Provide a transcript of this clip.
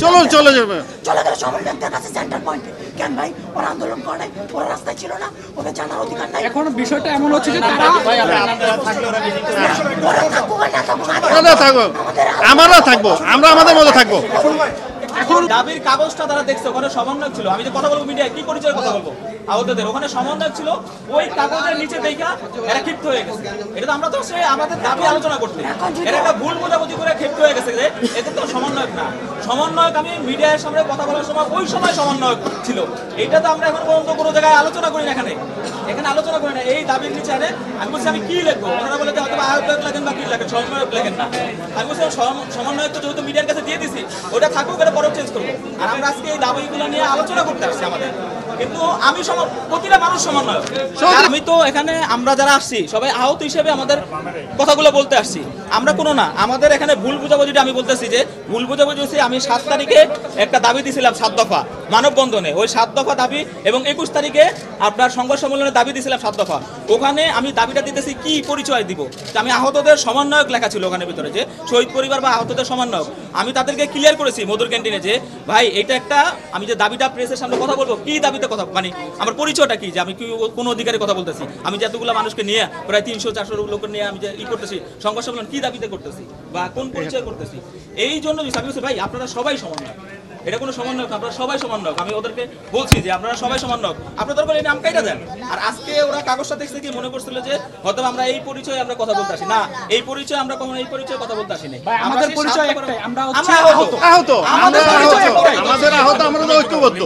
চলুন চলে যাবে চলে গেল সমন্বয়কদের কাছে সেন্টার পয়েন্টে। কেন ভাই ওরা আন্দোলন করে নাই, ওরা রাস্তায় ছিল না, ওদের জানার অধিকার নাই? এখন বিষয়টা এমন হচ্ছে যে তারা ওরা থাকুক আর না থাকুক, থাকবো, আমরা থাকবো, আমরা আমাদের মতো থাকবো। এখন দাবির কাগজটা তারা দেখছে, ওখানে সমন্বয় ছিল। আমি যে কথা বলবো মিডিয়ায় কি পরিচয় কথা বলবো আহতদের, ওখানে সমন্বয় ছিল। ওই কাগজের নিচে দেখা এরা ক্ষিপ্ত হয়ে গেছে। এটা তো আমরা তো সে আমাদের দাবি আলোচনা করতে, এরা একটা ভুল বোঝাবুঝি করে ক্ষিপ্ত হয়ে গেছে যে এতে তো সমন্বয়ক না। সমন্বয়ক আমি মিডিয়ার সামনে কথা বলার সময় ওই সময় সমন্বয়ক ছিল। এটা তো আমরা এখন পর্যন্ত কোনো জায়গায় আলোচনা করি না, এখানে আলোচনা করি না। এই দাবির নিচে আমি বলছি আমি কি লিখবো, ওনারা বলে যে হয়তো আহ্বায়ক লেখেন বা কি লেখেন, সমন্বয়ক লেখেন না। আমি বলছি সমন্বয়ক তো যেহেতু মিডিয়ার কাছে দিয়ে দিছি, ওটা থাকুক, এটা পরে চেঞ্জ করবো। আর আমরা আজকে এই দাবিগুলো নিয়ে আলোচনা করতে আসছি আমাদের, কিন্তু আমি প্রতিটা মানুষ সমন্বয়ক। আমি তো এখানে আমরা যারা আসছি সবাই আহত হিসেবে আমাদের কথাগুলো বলতে আসছি। আমরা কোনো না, আমাদের এখানে ভুল বুঝাবুঝিটা আমি বলতেছি যে ভুল বুঝাবুঝি হচ্ছে। আমি 7 তারিখে একটা দাবি দিয়েছিলাম 7 দফা মানববন্ধনে, ওই 7 দফা দাবি, এবং 21 তারিখে আপনার সংবাদ সম্মেলনে দাবি দিয়েছিলাম 7 দফা। ওখানে আমি দাবিটা দিতেছি কি পরিচয় দিব, আমি আহতদের সমন্বয়ক লেখা ছিল ওখানে ভিতরে, যে শহীদ পরিবার বা আহতদের সমন্বয়ক। আমি তাদেরকে ক্লিয়ার করেছি মধুর ক্যান্টিনে যে ভাই এটা একটা, আমি যে দাবিটা প্রেসের সামনে কথা বলবো কি দাবিতে কথা, মানে আমার পরিচয়টা কি, যে আমি কি কোন অধিকারে কথা বলতেছি, আমি যে এতগুলো মানুষকে নিয়ে প্রায় 300-400 লোক নিয়ে আমি যে করতেছি সংবাদ সম্মেলন, কি দাবিতে করতেছি বা কোন পরিচয় করতেছি। এই জন্য আমি বলছি ভাই আপনারা সবাই সমন্বয়, এটা কোনো সমন্বয়ক, আপনারা সবাই সমন্বয়ক। আমি ওদেরকে বলছি যে আপনারা সবাই সমন্বয়ক, আপনারা দরকার এই নাম কাইটা দেন। আর আজকে ওরা কাগজটা দেখছে কি মনে করছিল যে হয়তো আমরা এই পরিচয়ে আমরা কথা বলতে আসি না, এই পরিচয় আমরা কখনো এই পরিচয়ে কথা বলতে আসি না। আমাদের পরিচয় একটাই, আমরা হচ্ছে আহত, আমাদের আহত, আমরা ঐক্যবদ্ধ।